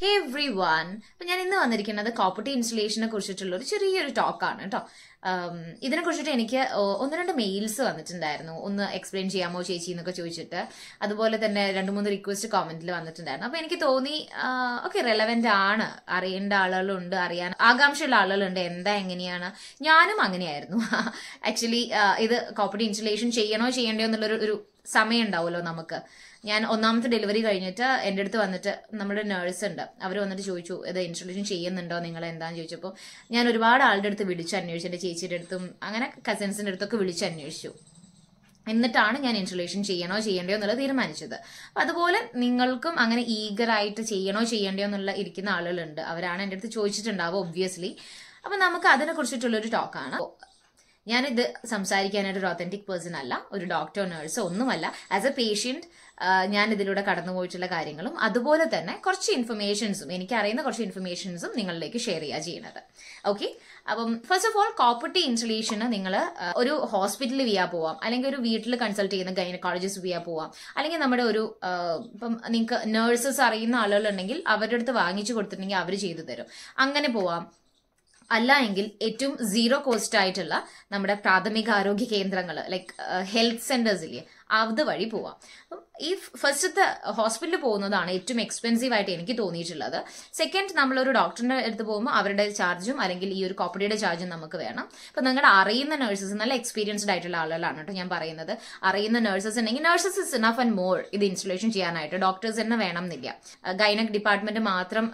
ഹേ every one. അപ്പൊ ഞാൻ ഇന്ന് വന്നിരിക്കുന്നത് കോപ്പർട്ടി ഇൻസ്റ്റലേഷനെ കുറിച്ചിട്ടുള്ള ഒരു ചെറിയൊരു ടോക്കാണ് കേട്ടോ. ഇതിനെ കുറിച്ചിട്ട് എനിക്ക് ഒന്ന് രണ്ട് മെയിൽസ് വന്നിട്ടുണ്ടായിരുന്നു. ഒന്ന് എക്സ്പ്ലെയിൻ ചെയ്യാമോ ചേച്ചി എന്നൊക്കെ ചോദിച്ചിട്ട്. അതുപോലെ തന്നെ 2-3 റിക്വസ്റ്റ് കോമെന്റിൽ വന്നിട്ടുണ്ടായിരുന്നു. അപ്പൊ എനിക്ക് തോന്നി ഓക്കെ, റെലവെന്റ് ആണ്, അറിയേണ്ട ആളുകളുണ്ട്, അറിയാൻ ആകാംക്ഷയുള്ള ആളുകളുണ്ട്, എന്താ എങ്ങനെയാണ്. ഞാനും അങ്ങനെയായിരുന്നു ആക്ച്വലി. ഇത് കോപ്പർട്ടി ഇൻസ്റ്റലേഷൻ ചെയ്യണോ ചെയ്യണ്ടോ എന്നുള്ളൊരു സമയം ഉണ്ടാവുമല്ലോ നമുക്ക്. ഞാൻ ഒന്നാമത്തെ ഡെലിവറി കഴിഞ്ഞിട്ട് എൻ്റെ അടുത്ത് വന്നിട്ട് നമ്മുടെ നേഴ്സ് ഉണ്ട്, അവർ വന്നിട്ട് ചോദിച്ചു ഇത് ഇൻസ്റ്റലേഷൻ ചെയ്യുന്നുണ്ടോ നിങ്ങൾ എന്താന്ന് ചോദിച്ചപ്പോൾ ഞാൻ ഒരുപാട് ആളുടെ അടുത്ത് വിളിച്ച് അന്വേഷിച്ചു. എൻ്റെ ചേച്ചിയുടെ അടുത്തും അങ്ങനെ കസിൻസിൻ്റെ അടുത്തൊക്കെ വിളിച്ച് അന്വേഷിച്ചു. എന്നിട്ടാണ് ഞാൻ ഇൻസ്റ്റലേഷൻ ചെയ്യണോ ചെയ്യണ്ടോ എന്നുള്ളത് തീരുമാനിച്ചത്. അപ്പം അതുപോലെ നിങ്ങൾക്കും അങ്ങനെ ഈഗറായിട്ട് ചെയ്യണോ ചെയ്യണ്ടോ എന്നുള്ള ഇരിക്കുന്ന ആളുകളുണ്ട്. അവരാണ് എൻ്റെ അടുത്ത് ചോദിച്ചിട്ടുണ്ടാവും ഒബ്വിയസ്ലി. അപ്പം നമുക്ക് അതിനെ കുറിച്ചിട്ടുള്ളൊരു ടോക്കാണ്. ഞാനിത് സംസാരിക്കാനായിട്ട് ഒരു ഒത്തന്റിക് പേഴ്സൺ അല്ല, ഒരു ഡോക്ടറോ നേഴ്സോ ഒന്നുമല്ല. ആസ് എ പേഷ്യന്റ് ഞാൻ ഇതിലൂടെ കടന്നുപോയിട്ടുള്ള കാര്യങ്ങളും അതുപോലെ തന്നെ കുറച്ച് ഇൻഫർമേഷൻസും എനിക്കറിയുന്ന കുറച്ച് ഇൻഫർമേഷൻസും നിങ്ങളിലേക്ക് ഷെയർ ചെയ്യുക ചെയ്യുന്നത്. ഓക്കെ, അപ്പം ഫസ്റ്റ് ഓഫ് ഓൾ കോപ്പർട്ടി ഇൻസ്റ്റലേഷന് നിങ്ങൾ ഒരു ഹോസ്പിറ്റലിൽ വിയാ പോവാം, അല്ലെങ്കിൽ ഒരു വീട്ടിൽ കൺസൾട്ട് ചെയ്യുന്ന ഗൈനക്കോളജിസ്റ്റ് വിയാ പോവാം, അല്ലെങ്കിൽ നമ്മുടെ ഒരു ഇപ്പം നിങ്ങൾക്ക് നേഴ്സസ് അറിയുന്ന ആളുകളുണ്ടെങ്കിൽ അവരുടെ അടുത്ത് വാങ്ങിച്ചു കൊടുത്തിട്ടുണ്ടെങ്കിൽ അവർ ചെയ്തു തരും, അങ്ങനെ പോവാം. അല്ല എങ്കിൽ ഏറ്റവും സീറോ കോസ്റ്റ് ആയിട്ടുള്ള നമ്മുടെ പ്രാഥമിക ആരോഗ്യ കേന്ദ്രങ്ങൾ ലൈക്ക് ഹെൽത്ത് സെന്റേഴ്സ് ഇല്ലേ, അത് വഴി പോവാം. ഈ ഫസ്റ്റത്തെ ഹോസ്പിറ്റലിൽ പോകുന്നതാണ് ഏറ്റവും എക്സ്പെൻസീവ് ആയിട്ട് എനിക്ക് തോന്നിയിട്ടുള്ളത്. സെക്കൻഡ്, നമ്മളൊരു ഡോക്ടറിന്റെ അടുത്ത് പോകുമ്പോൾ അവരുടെ ചാർജും അല്ലെങ്കിൽ ഈ ഒരു കോപ്പർട്ടിയുടെ ചാർജും നമുക്ക് വേണം. അപ്പൊ നിങ്ങളുടെ അറിയുന്ന നഴ്സസ്, നല്ല എക്സ്പീരിയൻസ്ഡ് ആയിട്ടുള്ള ആളുകളാണ് കേട്ടോ ഞാൻ പറയുന്നത്. അറിയുന്ന നഴ്സസ് ഉണ്ടെങ്കിൽ nurses is enough and more ഇത് ഇൻസ്റ്റലേഷൻ ചെയ്യാനായിട്ട്. ഡോക്ടേഴ്സ് തന്നെ വേണം എന്നില്ല. ഗൈനക് ഡിപ്പാർട്ട്മെന്റ് മാത്രം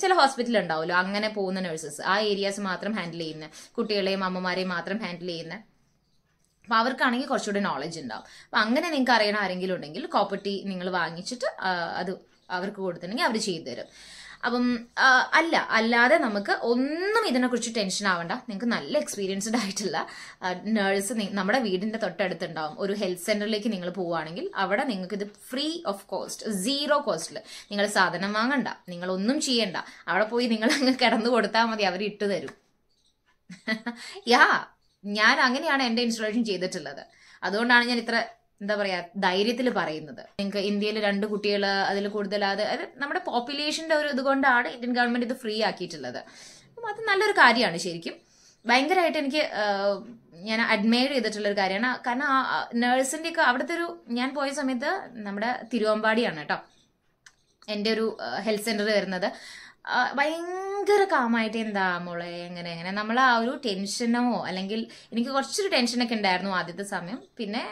ചില ഹോസ്പിറ്റലിൽ ഉണ്ടാവുമല്ലോ അങ്ങനെ പോകുന്ന നഴ്സസ്, ആ ഏരിയാസ് മാത്രം ഹാൻഡിൽ ചെയ്യുന്ന, കുട്ടികളെയും അമ്മമാരെയും മാത്രം ഹാൻഡിൽ ചെയ്യുന്ന, അപ്പൊ അവർക്കാണെങ്കിൽ കുറച്ചുകൂടി നോളജ് ഉണ്ടാവും. അപ്പൊ അങ്ങനെ നിങ്ങൾക്ക് അറിയണ ആരെങ്കിലും ഉണ്ടെങ്കിൽ കോപ്പർട്ടി നിങ്ങൾ വാങ്ങിച്ചിട്ട് അത് അവർക്ക് കൊടുത്തിട്ടുണ്ടെങ്കിൽ അവർ ചെയ്തു തരും. അപ്പം അല്ലാതെ നമുക്ക് ഒന്നും ഇതിനെക്കുറിച്ച് ടെൻഷൻ ആവണ്ട. നിങ്ങൾക്ക് നല്ല എക്സ്പീരിയൻസ്ഡ് ആയിട്ടുള്ള നേഴ്സ് നമ്മുടെ വീടിന്റെ തൊട്ടടുത്തുണ്ടാവും. ഒരു ഹെൽത്ത് സെന്ററിലേക്ക് നിങ്ങൾ പോവുകയാണെങ്കിൽ അവിടെ നിങ്ങൾക്ക് ഇത് ഫ്രീ ഓഫ് കോസ്റ്റ്, സീറോ കോസ്റ്റിൽ നിങ്ങൾ സാധനം വാങ്ങണ്ട, നിങ്ങൾ ഒന്നും ചെയ്യണ്ട. അവിടെ പോയി നിങ്ങൾ അങ്ങ് കിടന്നു കൊടുത്താൽ മതി, അവർ ഇട്ട് തരും. യാ, ഞാൻ അങ്ങനെയാണ് എൻ്റെ ഇൻസ്റ്റലേഷൻ ചെയ്തിട്ടുള്ളത്. അതുകൊണ്ടാണ് ഞാൻ ഇത്ര എന്താ പറയാ ധൈര്യത്തിൽ പറയുന്നത്. നിങ്ങൾക്ക് ഇന്ത്യയിൽ 2 കുട്ടികൾ അതിൽ കൂടുതൽ, അത് നമ്മുടെ പോപ്പുലേഷന്റെ ഒരു ഇതുകൊണ്ടാണ് ഇന്ത്യൻ ഗവൺമെന്റ് ഇത് ഫ്രീ ആക്കിയിട്ടുള്ളത്. അപ്പം അത് നല്ലൊരു കാര്യമാണ് ശരിക്കും. ഭയങ്കരമായിട്ട് എനിക്ക് ഞാൻ അഡ്മയർ ചെയ്തിട്ടുള്ള ഒരു കാര്യമാണ്. കാരണം നേഴ്സിന്റെ ഒക്കെ അവിടുത്തെ ഒരു, ഞാൻ പോയ സമയത്ത് നമ്മുടെ തിരുവമ്പാടിയാണ് കേട്ടോ എൻ്റെ ഒരു ഹെൽത്ത് സെന്റർ വരുന്നത്. ഭയങ്കര കാമായിട്ട് എന്താ മോളെ എങ്ങനെ നമ്മൾ ആ ഒരു ടെൻഷനോ, അല്ലെങ്കിൽ എനിക്ക് കുറച്ചൊരു ടെൻഷനൊക്കെ ഉണ്ടായിരുന്നു ആദ്യത്തെ സമയം. പിന്നെ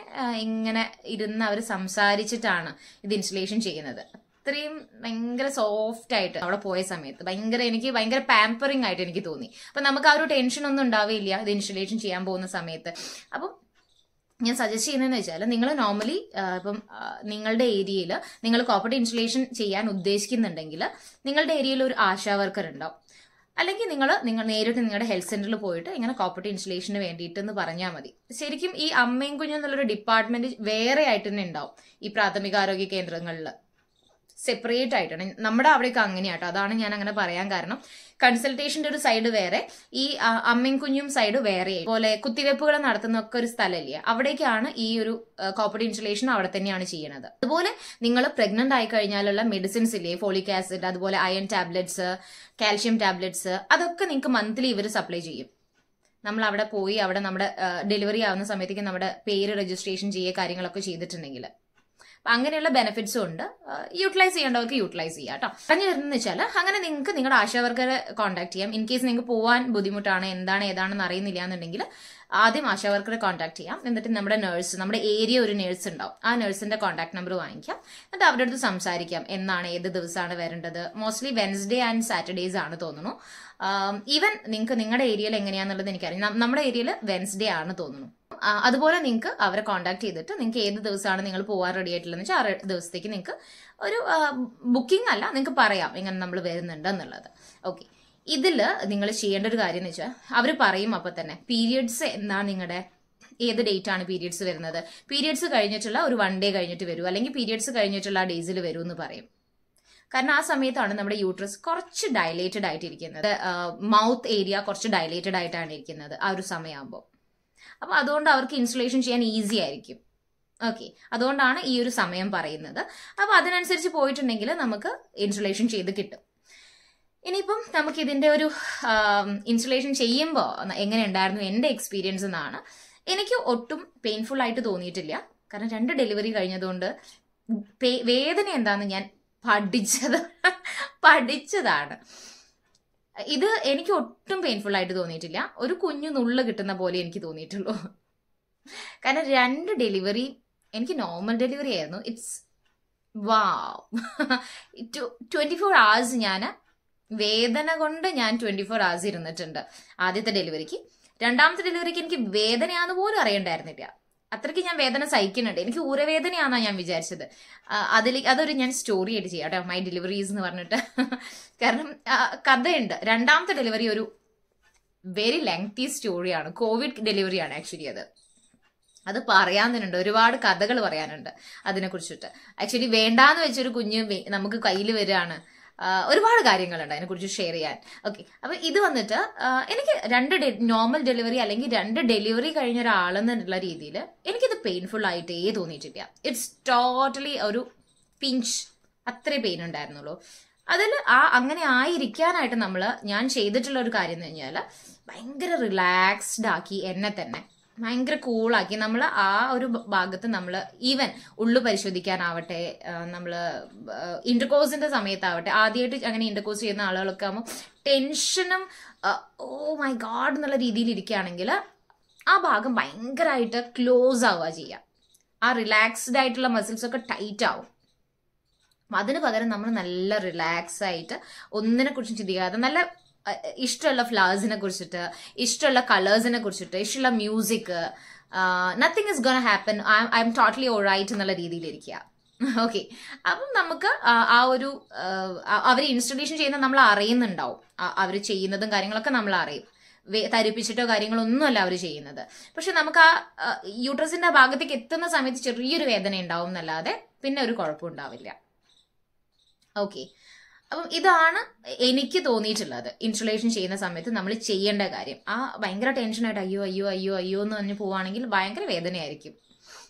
ഇങ്ങനെ ഇരുന്ന് അവർ സംസാരിച്ചിട്ടാണ് ഇത് ഇൻസ്റ്റലേഷൻ ചെയ്യുന്നത്. അത്രയും ഭയങ്കര സോഫ്റ്റ് ആയിട്ട് അവിടെ പോയ സമയത്ത് എനിക്ക് ഭയങ്കര പാമ്പറിങ് ആയിട്ട് എനിക്ക് തോന്നി. അപ്പൊ നമുക്ക് ആ ഒരു ടെൻഷൻ ഒന്നും ഉണ്ടാവില്ല ഇത് ഇൻസ്റ്റലേഷൻ ചെയ്യാൻ പോകുന്ന സമയത്ത്. അപ്പം ഞാൻ സജസ്റ്റ് ചെയ്യുന്നതെന്ന് വെച്ചാൽ, നിങ്ങൾ നോർമലി ഇപ്പം നിങ്ങളുടെ ഏരിയയിൽ നിങ്ങൾ കോപ്പർട്ടി ഇൻസ്റ്റലേഷൻ ചെയ്യാൻ ഉദ്ദേശിക്കുന്നുണ്ടെങ്കിൽ നിങ്ങളുടെ ഏരിയയിൽ ഒരു ആശാ വർക്കർ ഉണ്ടാവും. അല്ലെങ്കിൽ നിങ്ങൾ നേരിട്ട് നിങ്ങളുടെ ഹെൽത്ത് സെന്ററിൽ പോയിട്ട് ഇങ്ങനെ കോപ്പർട്ടി ഇൻസ്റ്റലേഷന് വേണ്ടിയിട്ട് എന്ന് പറഞ്ഞാൽ മതി. ശരിക്കും ഈ അമ്മയും കുഞ്ഞും എന്നുള്ളൊരു ഡിപ്പാർട്ട്മെന്റ് വേറെ ആയിട്ട് തന്നെ ഉണ്ടാവും ഈ പ്രാഥമിക ആരോഗ്യ കേന്ദ്രങ്ങളിൽ, സെപ്പറേറ്റ് ആയിട്ടാണ്. നമ്മുടെ അവിടെയൊക്കെ അങ്ങനെയാട്ടോ. അതാണ് ഞാൻ അങ്ങനെ പറയാൻ കാരണം. കൺസൾട്ടേഷന്റെ ഒരു സൈഡ് വേറെ, ഈ അമ്മയും കുഞ്ഞും സൈഡ് വേറെ. പോലെ കുത്തിവെപ്പുകൾ നടത്തുന്ന ഒക്കെ ഒരു സ്ഥലമില്ലേ, അവിടേക്കാണ് ഈ ഒരു കോപ്പർട്ടി ഇൻസ്റ്റലേഷൻ അവിടെ തന്നെയാണ് ചെയ്യുന്നത്. അതുപോലെ നിങ്ങൾ പ്രഗ്നന്റ് ആയി കഴിഞ്ഞാലുള്ള മെഡിസിൻസ് ഇല്ലേ, ഫോളിക് ആസിഡ്, അതുപോലെ അയൺ ടാബ്ലറ്റ്സ്, കാൽഷ്യം ടാബ്ലറ്റ്സ്, അതൊക്കെ നിങ്ങൾക്ക് മന്ത്ലി ഇവർ സപ്ലൈ ചെയ്യും. നമ്മൾ അവിടെ പോയി അവിടെ നമ്മുടെ ഡെലിവറി ആവുന്ന സമയത്തേക്ക് നമ്മുടെ പേര് രജിസ്ട്രേഷൻ ചെയ്യുക കാര്യങ്ങളൊക്കെ ചെയ്തിട്ടുണ്ടെങ്കിൽ അങ്ങനെയുള്ള ബെനിഫിറ്റ്സും ഉണ്ട്. യൂട്ടിലൈസ് ചെയ്യേണ്ടവർക്ക് യൂട്ടിലൈസ് ചെയ്യാം കേട്ടോ. പറഞ്ഞു വരുന്നതെന്ന് വെച്ചാൽ, അങ്ങനെ നിങ്ങൾക്ക് നിങ്ങളുടെ ആശാവർക്കറെ കോൺടാക്ട് ചെയ്യാം. ഇൻ കേസ് നിങ്ങൾക്ക് പോകാൻ ബുദ്ധിമുട്ടാണ്, ഏതാണെന്ന് അറിയുന്നില്ല എന്നുണ്ടെങ്കിൽ ആദ്യം ആശാവർക്കറെ കോൺടാക്ട് ചെയ്യാം. എന്നിട്ട് നമ്മുടെ നേഴ്സ്, നമ്മുടെ ഏരിയ ഒരു നേഴ്സ് ഉണ്ടാവും, ആ നേഴ്സിന്റെ കോൺടാക്ട് നമ്പർ വാങ്ങിക്കാം. എന്നിട്ട് അവരുടെ അടുത്ത് സംസാരിക്കാം എന്നാണ്, ഏത് ദിവസമാണ് വരേണ്ടത്. മോസ്റ്റ്ലി വെൻസ്ഡേ ആൻഡ് സാറ്റർഡേസ് ആണ് തോന്നുന്നു. ഈവൻ നിങ്ങൾക്ക് നിങ്ങളുടെ ഏരിയയിൽ എങ്ങനെയാണെന്നുള്ളത് എനിക്കറിയാം. നമ്മുടെ ഏരിയയിൽ വെൻസ്ഡേ ആണ് തോന്നുന്നു. അതുപോലെ നിങ്ങൾക്ക് അവരെ കോൺടാക്ട് ചെയ്തിട്ട് നിങ്ങൾക്ക് ഏത് ദിവസമാണ് നിങ്ങൾ പോകാൻ റെഡി ആയിട്ടുള്ളതെന്ന് വെച്ചാൽ ആ ദിവസത്തേക്ക് നിങ്ങൾക്ക് ഒരു ബുക്കിംഗ് അല്ല, നിങ്ങൾക്ക് പറയാം ഇങ്ങനെ നമ്മൾ വരുന്നുണ്ട് എന്നുള്ളത്. ഓക്കെ, ഇതിൽ നിങ്ങൾ ചെയ്യേണ്ട ഒരു കാര്യം എന്ന് വെച്ചാൽ, അവർ പറയും അപ്പം തന്നെ പീരിയഡ്സ് എന്താണ് നിങ്ങളുടെ, ഏത് ഡേറ്റ് ആണ് പീരിയഡ്സ് വരുന്നത്, പീരിയഡ്സ് കഴിഞ്ഞിട്ടുള്ള ഒരു 1 ഡേ കഴിഞ്ഞിട്ട് വരൂ, അല്ലെങ്കിൽ പീരിയഡ്സ് കഴിഞ്ഞിട്ടുള്ള ആ ഡേയ്സിൽ വരൂ എന്ന് പറയും. കാരണം ആ സമയത്താണ് നമ്മുടെ യൂട്രസ് കുറച്ച് ഡയലേറ്റഡ് ആയിട്ടിരിക്കുന്നത്, മൗത്ത് ഏരിയ കുറച്ച് ഡയലേറ്റഡ് ആയിട്ടാണ് ഇരിക്കുന്നത് ആ ഒരു സമയമാകുമ്പോൾ. അപ്പൊ അതുകൊണ്ട് അവർക്ക് ഇൻസ്റ്റലേഷൻ ചെയ്യാൻ ഈസി ആയിരിക്കും. ഓക്കെ, അതുകൊണ്ടാണ് ഈ ഒരു സമയം പറയുന്നത്. അപ്പൊ അതിനനുസരിച്ച് പോയിട്ടുണ്ടെങ്കിൽ നമുക്ക് ഇൻസ്റ്റലേഷൻ ചെയ്ത് കിട്ടും. ഇനിയിപ്പം നമുക്ക് ഇതിന്റെ ഒരു ഇൻസ്റ്റലേഷൻ ചെയ്യുമ്പോൾ എങ്ങനെ ഉണ്ടായിരുന്നു എൻ്റെ എക്സ്പീരിയൻസ് എന്നാണ്. എനിക്ക് ഒട്ടും പെയിൻഫുൾ ആയിട്ട് തോന്നിയിട്ടില്ല. കാരണം 2 ഡെലിവറി കഴിഞ്ഞതുകൊണ്ട് വേദന എന്താന്ന് ഞാൻ പഠിച്ചതാണ്. ഇത് എനിക്ക് ഒട്ടും പെയിൻഫുൾ ആയിട്ട് തോന്നിയിട്ടില്ല. ഒരു കുഞ്ഞു നുള്ളു കിട്ടുന്ന പോലെ എനിക്ക് തോന്നിയിട്ടുള്ളൂ. കാരണം 2 ഡെലിവറി എനിക്ക് നോർമൽ ഡെലിവറി ആയിരുന്നു. ഇറ്റ്സ് 24 hours ഞാൻ വേദന കൊണ്ട് ഞാൻ 24 hours ഇരുന്നിട്ടുണ്ട് ആദ്യത്തെ ഡെലിവറിക്ക്. 2ാമത്തെ ഡെലിവറിക്ക് എനിക്ക് വേദനയാന്ന് പോലും അറിയണ്ടായിരുന്നില്ല. അത്രയ്ക്ക് ഞാൻ വേദന സഹിക്കുന്നുണ്ട്. എനിക്ക് ഊരവേദനയാണെന്നാ ഞാൻ വിചാരിച്ചത്. അതൊരു ഞാൻ സ്റ്റോറി ആയിട്ട് ചെയ്യാം കേട്ടോ, മൈ ഡെലിവറീസ് എന്ന് പറഞ്ഞിട്ട്. കാരണം കഥയുണ്ട്. 2ാമത്തെ ഡെലിവറി ഒരു വെരി ലെങ്തി സ്റ്റോറിയാണ്. കോവിഡ് ഡെലിവറിയാണ് ആക്ച്വലി. അത് പറയാനുണ്ട്, ഒരുപാട് കഥകൾ പറയാനുണ്ട് അതിനെക്കുറിച്ചിട്ട്. ആക്ച്വലി വേണ്ടാന്ന് വെച്ചൊരു കുഞ്ഞ് നമുക്ക് കയ്യിൽ വരികയാണ്. ഒരുപാട് കാര്യങ്ങളുണ്ട് അതിനെക്കുറിച്ച് ഷെയർ ചെയ്യാൻ. ഓക്കെ, അപ്പൊ ഇത് വന്നിട്ട് എനിക്ക് 2 നോർമൽ ഡെലിവറി അല്ലെങ്കിൽ 2 ഡെലിവറി കഴിഞ്ഞ ഒരാളെന്നുള്ള രീതിയിൽ എനിക്കിത് പെയിൻഫുൾ ആയിട്ടേ തോന്നിയിട്ടില്ല. ഇറ്റ്സ് ടോട്ടലി ഒരു പിഞ്ച്, അത്രേ പെയിൻ ഉണ്ടായിരുന്നുള്ളൂ. അതിൽ അങ്ങനെ ആയിരിക്കാനായിട്ട് ഞാൻ ചെയ്തിട്ടുള്ള ഒരു കാര്യം എന്ന് കഴിഞ്ഞാൽ ഭയങ്കര റിലാക്സ്ഡ് ആക്കി എന്നെ തന്നെ ഭയങ്കര കൂളാക്കി. നമ്മൾ ആ ഒരു ഭാഗത്ത് നമ്മൾ ഈവൻ ഉള്ളു പരിശോധിക്കാനാവട്ടെ, നമ്മൾ ഇന്റർകോഴ്സിന്റെ സമയത്താവട്ടെ, ആദ്യമായിട്ട് അങ്ങനെ ഇന്റർകോഴ്സ് ചെയ്യുന്ന ആളുകളൊക്കെ ആകുമ്പോൾ ടെൻഷനും ഓ മൈ ഗാഡ് എന്നുള്ള രീതിയിൽ ഇരിക്കുകയാണെങ്കിൽ ആ ഭാഗം ഭയങ്കരമായിട്ട് ക്ലോസ് ആവുക ചെയ്യുക. ആ റിലാക്സ്ഡ് ആയിട്ടുള്ള മസിൽസ് ഒക്കെ ടൈറ്റ് ആവും. അതിന് പകരം നമ്മൾ നല്ല റിലാക്സ് ആയിട്ട് ഒന്നിനെ കുറിച്ചും ചിന്തിക്കാതെ നല്ല ഇഷ്ടമുള്ള ഫ്ലവേഴ്സിനെ കുറിച്ചിട്ട്, ഇഷ്ടമുള്ള കളേഴ്സിനെ കുറിച്ചിട്ട്, ഇഷ്ടമുള്ള music, nothing is gonna happen, I am totally alright എന്നുള്ള രീതിയിലിരിക്കുക. ഓക്കെ, അപ്പം നമുക്ക് ആ ഒരു അവർ ഇൻസ്റ്റലേഷൻ ചെയ്യുന്നത് നമ്മൾ അറിയുന്നുണ്ടാവും. അവർ ചെയ്യുന്നതും കാര്യങ്ങളൊക്കെ നമ്മൾ അറിയും. തരിപ്പിച്ചിട്ടോ കാര്യങ്ങളൊന്നുമല്ല അവർ ചെയ്യുന്നത്. പക്ഷെ നമുക്ക് ആ യൂട്രസിന്റെ ഭാഗത്തേക്ക് എത്തുന്ന സമയത്ത് ചെറിയൊരു വേദന ഉണ്ടാവും എന്നല്ലാതെ പിന്നെ ഒരു കുഴപ്പമുണ്ടാവില്ല. ഓക്കെ, അപ്പം ഇതാണ് എനിക്ക് തോന്നിയിട്ടുള്ളത്. ഇൻസ്റ്റലേഷൻ ചെയ്യുന്ന സമയത്ത് നമ്മൾ ചെയ്യേണ്ട കാര്യം. ഭയങ്കര ടെൻഷനായിട്ട് അയ്യോ അയ്യോ അയ്യോ അയ്യോ എന്ന് പറഞ്ഞ് പോവുകയാണെങ്കിൽ ഭയങ്കര വേദനയായിരിക്കും.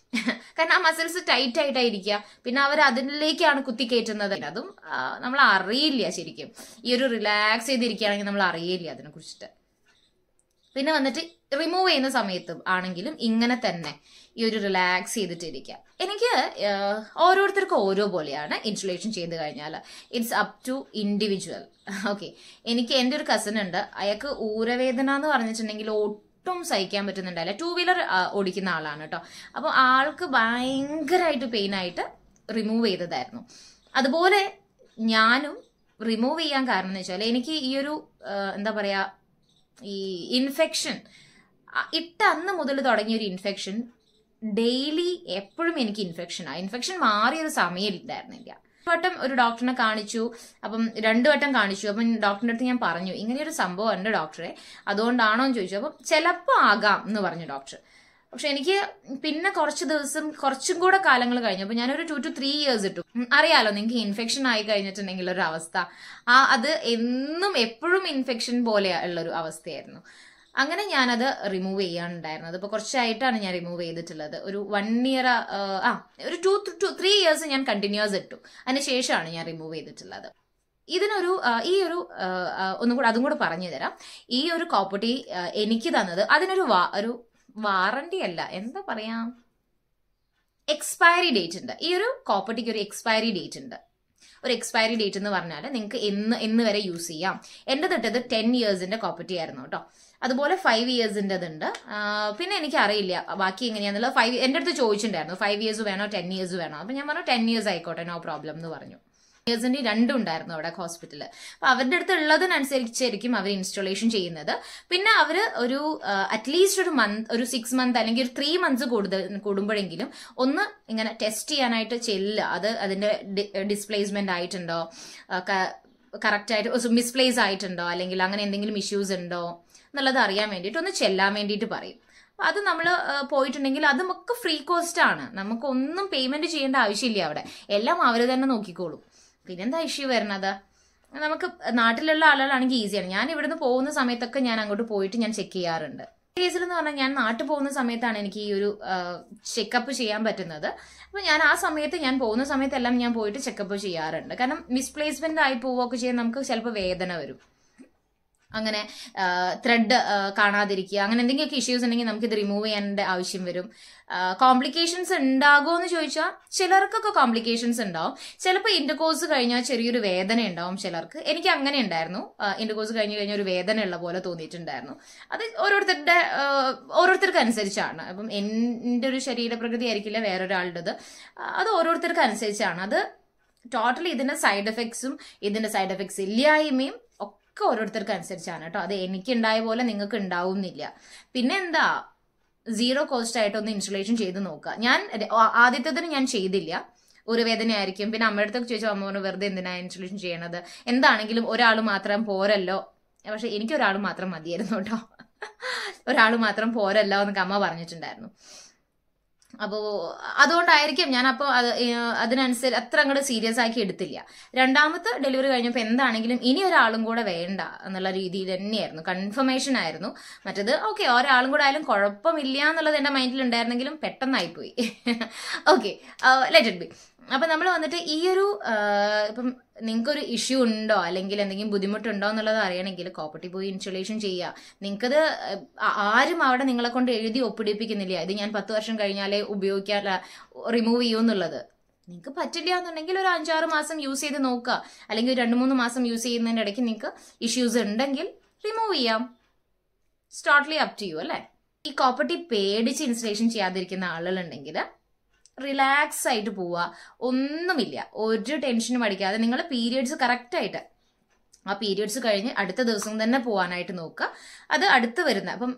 കാരണം ആ മസിൽസ് ടൈറ്റ് ആയിട്ടായിരിക്കുക. പിന്നെ അവർ അതിലേക്കാണ് കുത്തിക്കയറ്റുന്നത്. അതും നമ്മൾ അറിയില്ല ശരിക്കും. ഈ ഒരു റിലാക്സ് ചെയ്തിരിക്കുകയാണെങ്കിൽ നമ്മൾ അറിയില്ല അതിനെ കുറിച്ചിട്ട്. പിന്നെ വന്നിട്ട് റിമൂവ് ചെയ്യുന്ന സമയത്തും ആണെങ്കിലും ഇങ്ങനെ തന്നെ ഈ ഒരു റിലാക്സ് ചെയ്തിട്ടിരിക്കുക. എനിക്ക് ഓരോരുത്തർക്കും ഓരോ പോലെയാണ് ഇൻസ്റ്റലേഷൻ ചെയ്ത് കഴിഞ്ഞാൽ. It's up to individual. Okay, എനിക്ക് എൻ്റെ ഒരു കസിൻ ഉണ്ട്. അയാൾക്ക് ഊരവേദന എന്ന് പറഞ്ഞിട്ടുണ്ടെങ്കിൽ ഒട്ടും സഹിക്കാൻ പറ്റുന്നുണ്ടല്ല. 2 വീലർ ഓടിക്കുന്ന ആളാണ് കേട്ടോ. അപ്പോൾ ആൾക്ക് ഭയങ്കരമായിട്ട് പെയിൻ ആയിട്ട് റിമൂവ് ചെയ്തതായിരുന്നു. അതുപോലെ ഞാനും റിമൂവ് ചെയ്യാൻ കാരണം എന്ന് വെച്ചാൽ എനിക്ക് ഈ ഒരു എന്താ പറയാ, ഈ ഇൻഫെക്ഷൻ ഇട്ട അന്ന് മുതൽ തുടങ്ങിയൊരു ഇൻഫെക്ഷൻ ഡെയിലി എപ്പോഴും എനിക്ക് ഇൻഫെക്ഷൻ മാറിയൊരു സമയമില്ലായിരുന്നില്ല. വട്ടം ഒരു ഡോക്ടറിനെ കാണിച്ചു. അപ്പം 2 വട്ടം കാണിച്ചു. അപ്പം ഡോക്ടറിന്റെ അടുത്ത് ഞാൻ പറഞ്ഞു ഇങ്ങനെയൊരു സംഭവം ഉണ്ട് ഡോക്ടറെ, അതുകൊണ്ടാണോ എന്ന് ചോദിച്ചു. അപ്പം ചിലപ്പോൾ ആകാം എന്ന് പറഞ്ഞു ഡോക്ടർ. പക്ഷെ എനിക്ക് പിന്നെ കുറച്ചും കൂടെ കാലങ്ങൾ കഴിഞ്ഞപ്പോൾ ഞാനൊരു 2 to 3 years ഇട്ടു. അറിയാലോ നിങ്ങൾക്ക് ഇൻഫെക്ഷൻ ആയി കഴിഞ്ഞിട്ടുണ്ടെങ്കിൽ ഒരു അവസ്ഥ, അത് എന്നും എപ്പോഴും ഇൻഫെക്ഷൻ പോലെ ഉള്ളൊരു അവസ്ഥയായിരുന്നു. അങ്ങനെ ഞാനത് റിമൂവ് ചെയ്യാനുണ്ടായിരുന്നത്. ഇപ്പൊ കുറച്ചായിട്ടാണ് ഞാൻ റിമൂവ് ചെയ്തിട്ടുള്ളത്. ഒരു 1 year, ഒരു 2 to 3 years ഞാൻ കണ്ടിന്യൂസ് ഇട്ടു. അതിന് ശേഷമാണ് ഞാൻ റിമൂവ് ചെയ്തിട്ടുള്ളത്. ഇതിനൊരു ഒന്നും കൂടെ അതും കൂടെ പറഞ്ഞു തരാം. ഈ ഒരു കോപ്പർട്ടി എനിക്ക് തന്നത് അതിനൊരു വാറണ്ടി അല്ല, എന്താ പറയാ, എക്സ്പയറി ഡേറ്റ് ഉണ്ട്. ഈ ഒരു കോപ്പർട്ടിക്ക് ഒരു എക്സ്പയറി ഡേറ്റ് ഉണ്ട്. ഒരു എക്സ്പയറി ഡേറ്റ് എന്ന് പറഞ്ഞാൽ നിങ്ങൾക്ക് എന്ന് വരെ യൂസ് ചെയ്യാം. എൻ്റെ തൊട്ടത് 10 yearsന്റെ കോപ്പർട്ടി ആയിരുന്നു കേട്ടോ. അതുപോലെ 5 yearsൻ്റെതുണ്ട്. പിന്നെ എനിക്ക് അറിയില്ല ബാക്കി എങ്ങനെയാണെന്നുള്ളത്. എൻ്റെ അടുത്ത് ചോദിച്ചിട്ടുണ്ടായിരുന്നു 5 years വേണോ 10 years വേണോ. അപ്പൊ ഞാൻ പറഞ്ഞു 10 years ആയിക്കോട്ടെ, നോ പ്രോബ്ലം എന്ന് പറഞ്ഞു. ഇയേഴ്സിന്റെ 2 ഉണ്ടായിരുന്നു അവിടെ ഹോസ്പിറ്റലിൽ. അപ്പൊ അവരുടെ അടുത്ത് ഉള്ളതിനനുസരിച്ചായിരിക്കും അവർ ഇൻസ്റ്റലേഷൻ ചെയ്യുന്നത്. പിന്നെ അവര് ഒരു അറ്റ്ലീസ്റ്റ് ഒരു 6 months അല്ലെങ്കിൽ ഒരു 3 months കൂടുമ്പോഴെങ്കിലും ഒന്ന് ഇങ്ങനെ ടെസ്റ്റ് ചെയ്യാനായിട്ട് ചെല്ലുക. അതിന്റെ ഡിസ്പ്ലേസ്മെന്റ് ആയിട്ടുണ്ടോ, കറക്റ്റ് ആയിട്ട് മിസ്പ്ലേസ് ആയിട്ടുണ്ടോ, അല്ലെങ്കിൽ അങ്ങനെ എന്തെങ്കിലും ഇഷ്യൂസ് ഉണ്ടോ എന്നുള്ളത് അറിയാൻ വേണ്ടിയിട്ട് ഒന്ന് ചെല്ലാൻ വേണ്ടിയിട്ട് പറയും. അത് നമ്മൾ പോയിട്ടുണ്ടെങ്കിൽ അത് നമുക്ക് ഫ്രീ കോസ്റ്റ് ആണ്. നമുക്കൊന്നും പേയ്മെന്റ് ചെയ്യേണ്ട ആവശ്യമില്ല. അവിടെ എല്ലാം അവർ തന്നെ നോക്കിക്കോളും. പിന്നെന്താ ഇഷ്യൂ വരുന്നത്, നമുക്ക് നാട്ടിലുള്ള ആളുകളാണെങ്കിൽ ഈസിയാണ്. ഞാൻ ഇവിടുന്ന് പോകുന്ന സമയത്തൊക്കെ ഞാൻ അങ്ങോട്ട് പോയിട്ട് ഞാൻ ചെക്ക് ചെയ്യാറുണ്ട്. കേസിൽ എന്ന് പറഞ്ഞാൽ ഞാൻ നാട്ടിൽ പോകുന്ന സമയത്താണ് എനിക്ക് ഈ ഒരു ചെക്കപ്പ് ചെയ്യാൻ പറ്റുന്നത്. അപ്പൊ ഞാൻ ആ സമയത്ത് ഞാൻ പോകുന്ന സമയത്തെല്ലാം ഞാൻ പോയിട്ട് ചെക്കപ്പ് ചെയ്യാറുണ്ട്. കാരണം മിസ്പ്ലേസ്മെന്റ് ആയി പോവുകയൊക്കെ ചെയ്യാൻ നമുക്ക് ചിലപ്പോൾ വേദന വരും. അങ്ങനെ ത്രെഡ് കാണാതിരിക്കുക, അങ്ങനെ എന്തെങ്കിലുമൊക്കെ ഇഷ്യൂസ് ഉണ്ടെങ്കിൽ നമുക്കിത് റിമൂവ് ചെയ്യേണ്ട ആവശ്യം വരും. കോംപ്ലിക്കേഷൻസ് ഉണ്ടാകുമോ എന്ന് ചോദിച്ചാൽ ചിലർക്കൊക്കെ കോംപ്ലിക്കേഷൻസ് ഉണ്ടാവും. ചിലപ്പോൾ ഇന്റർകോഴ്സ് കഴിഞ്ഞാൽ ചെറിയൊരു വേദന ഉണ്ടാവും ചിലർക്ക്. എനിക്ക് അങ്ങനെ ഉണ്ടായിരുന്നു. ഇന്റർകോഴ്സ് കഴിഞ്ഞാൽ ഒരു വേദന ഉള്ള പോലെ തോന്നിയിട്ടുണ്ടായിരുന്നു. അത് ഓരോരുത്തർക്ക് അനുസരിച്ചാണ്. അപ്പം എൻ്റെ ഒരു ശരീരപ്രകൃതി ആയിരിക്കില്ല വേറൊരാളുടേത്. അത് ഓരോരുത്തർക്ക് അനുസരിച്ചാണ്. അത് ടോട്ടലി ഇതിന്റെ സൈഡ് എഫക്ട്സും ഇതിന്റെ സൈഡ് എഫക്ട്സ് ഇല്ലായ്മയും ഒക്കെ ഓരോരുത്തർക്ക് അനുസരിച്ചാണ് കേട്ടോ. അത് എനിക്ക് ഉണ്ടായ പോലെ നിങ്ങൾക്ക് ഉണ്ടാവുന്നില്ല. പിന്നെ എന്താ, 0 കോസ്റ്റ് ആയിട്ടൊന്ന് ഇൻസ്റ്റലേഷൻ ചെയ്ത് നോക്കുക. ഞാൻ ആദ്യത്തേതിന് ഞാൻ ചെയ്തില്ല, ഒരു വേദനയായിരിക്കും. പിന്നെ അമ്മയുടെ അടുത്തൊക്കെ ചോദിച്ചാൽ അമ്മ പറഞ്ഞു വെറുതെ എന്തിനാ ഇൻസ്റ്റലേഷൻ ചെയ്യണത്, എന്താണെങ്കിലും ഒരാൾ മാത്രം പോരല്ലോ. പക്ഷെ എനിക്ക് ഒരാൾ മാത്രം മതിയായിരുന്നു കേട്ടോ. ഒരാൾ മാത്രം പോരല്ലോ എന്നൊക്കെ അമ്മ പറഞ്ഞിട്ടുണ്ടായിരുന്നു. അപ്പോൾ അതുകൊണ്ടായിരിക്കും ഞാൻ അപ്പോൾ അതിനനുസരിച്ച് അത്ര അങ്ങോട്ട് സീരിയസ് ആക്കി എടുത്തില്ല. രണ്ടാമത്തെ ഡെലിവറി കഴിഞ്ഞപ്പോൾ എന്താണെങ്കിലും ഇനി ഒരാളും കൂടെ വേണ്ട എന്നുള്ള രീതിയിൽ തന്നെയായിരുന്നു, കൺഫർമേഷൻ ആയിരുന്നു. മറ്റേത് ഓക്കെ ഒരാളും കൂടെ ആയാലും കുഴപ്പമില്ല എന്നുള്ളത് എൻ്റെ മൈൻഡിൽ ഉണ്ടായിരുന്നെങ്കിലും പെട്ടെന്നായിപ്പോയി. Okay, let it be. അപ്പൊ നമ്മൾ വന്നിട്ട് ഈ ഒരു ഇപ്പം നിങ്ങൾക്കൊരു ഇഷ്യൂ ഉണ്ടോ അല്ലെങ്കിൽ എന്തെങ്കിലും ബുദ്ധിമുട്ടുണ്ടോ എന്നുള്ളത് അറിയണമെങ്കിൽ കോപ്പർട്ടി പോയി ഇൻസ്റ്റലേഷൻ ചെയ്യുക. നിങ്ങൾക്കത് ആരും അവിടെ നിങ്ങളെ കൊണ്ട് എഴുതി ഒപ്പിടിപ്പിക്കുന്നില്ല, ഇത് ഞാൻ 10 വർഷം കഴിഞ്ഞാലേ ഉപയോഗിക്കാൻ റിമൂവ് ചെയ്യൂ എന്നുള്ളത്. നിങ്ങൾക്ക് പറ്റില്ല എന്നുണ്ടെങ്കിൽ ഒരു 5-6 മാസം യൂസ് ചെയ്ത് നോക്കുക, അല്ലെങ്കിൽ ഒരു 2-3 മാസം യൂസ് ചെയ്യുന്നതിൻ്റെ ഇടയ്ക്ക് നിങ്ങൾക്ക് ഇഷ്യൂസ് ഉണ്ടെങ്കിൽ റിമൂവ് ചെയ്യാം. ടോട്ടലി അപ് ടു യു അല്ലേ. ഈ കോപ്പർട്ടി പേടിച്ച് ഇൻസ്റ്റലേഷൻ ചെയ്യാതിരിക്കുന്ന ആളുകളുണ്ടെങ്കിൽ റിലാക്സ് ആയിട്ട് പോവുക, ഒന്നുമില്ല, ഒരു ടെൻഷനും അടിക്കാതെ നിങ്ങൾ പീരിയഡ്സ് കറക്റ്റായിട്ട് ആ പീരിയഡ്സ് കഴിഞ്ഞ് അടുത്ത ദിവസം തന്നെ പോകാനായിട്ട് നോക്കുക. അത് അടുത്ത് വരുന്ന അപ്പം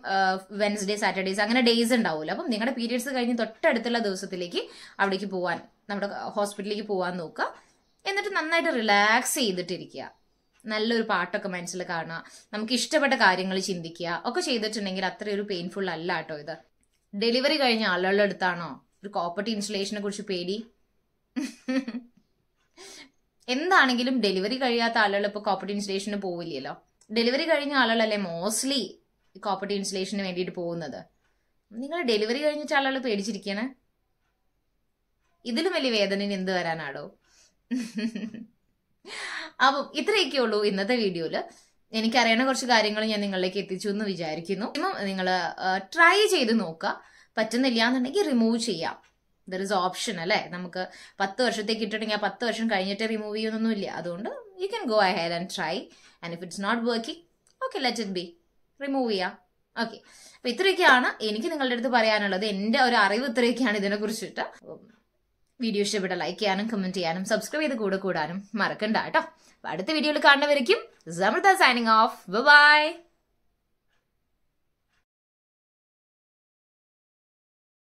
വെൻസ്ഡേ സാറ്റർഡേസ് അങ്ങനെ ഡേയ്സ് ഉണ്ടാവുമല്ലോ. അപ്പം നിങ്ങളുടെ പീരിയഡ്സ് കഴിഞ്ഞ് തൊട്ടടുത്തുള്ള ദിവസത്തിലേക്ക് അവിടേക്ക് പോകാൻ, നമ്മുടെ ഹോസ്പിറ്റലിലേക്ക് പോകാൻ നോക്കുക. എന്നിട്ട് നന്നായിട്ട് റിലാക്സ് ചെയ്തിട്ടിരിക്കുക. നല്ലൊരു പാട്ടൊക്കെ മനസ്സിൽ കാണുക, നമുക്ക് ഇഷ്ടപ്പെട്ട കാര്യങ്ങൾ ചിന്തിക്കുക ഒക്കെ ചെയ്തിട്ടുണ്ടെങ്കിൽ അത്രയൊരു പെയിൻഫുൾ അല്ല കേട്ടോ ഇത്. ഡെലിവറി കഴിഞ്ഞ ആളുകളുടെ അടുത്താണോ ഒരു കോപ്പർട്ടി ഇൻസ്റ്റലേഷനെ കുറിച്ച് പേടി? എന്താണെങ്കിലും ഡെലിവറി കഴിയാത്ത ആളുകൾ ഇപ്പോൾ കോപ്പർട്ടി ഇൻസ്റ്റലേഷന് പോവില്ലല്ലോ. ഡെലിവറി കഴിഞ്ഞ ആളുകളല്ലേ മോസ്റ്റ്ലി കോപ്പർട്ടി ഇൻസ്റ്റലേഷന് വേണ്ടിയിട്ട് പോകുന്നത്. നിങ്ങൾ ഡെലിവറി കഴിഞ്ഞിട്ട് ആളുകൾ പേടിച്ചിരിക്കണേ, ഇതിലും വലിയ വേദന എന്ത് വരാനാടോ? അപ്പം ഇത്രയൊക്കെ ഉള്ളൂ ഇന്നത്തെ വീഡിയോയില്. എനിക്കറിയണ കുറച്ച് കാര്യങ്ങൾ ഞാൻ നിങ്ങളിലേക്ക് എത്തിച്ചു എന്ന് വിചാരിക്കുന്നു. നിങ്ങൾ ട്രൈ ചെയ്ത് നോക്കുക. പറ്റുന്നില്ല എന്നുണ്ടെങ്കിൽ റിമൂവ് ചെയ്യാം. ദർ ഇസ് ഓപ്ഷൻ അല്ലേ. നമുക്ക് 10 വർഷത്തേക്ക് ഇട്ടിട്ടുണ്ടെങ്കിൽ 10 വർഷം കഴിഞ്ഞിട്ട് റിമൂവ് ചെയ്യുന്നൊന്നുമില്ല. അതുകൊണ്ട് you can go ahead and try. And if it's not working, okay, let it be, remove ചെയ്യാം. ഓക്കെ, അപ്പൊ ഇത്രയൊക്കെയാണ് എനിക്ക് നിങ്ങളുടെ അടുത്ത് പറയാനുള്ളത്. എൻ്റെ ഒരു അറിവ് ഇത്രയൊക്കെയാണ് ഇതിനെ കുറിച്ചിട്ട്. വീഡിയോ ഇഷ്ടപ്പെട്ട ലൈക്ക് ചെയ്യാനും കമന്റ് ചെയ്യാനും സബ്സ്ക്രൈബ് ചെയ്ത് കൂടാനും മറക്കണ്ട കേട്ടോ. അടുത്ത വീഡിയോയിൽ കാണുന്നവരേക്കും സമൃദ്ധ സൈനിങ് ഓഫ്. ബൈ.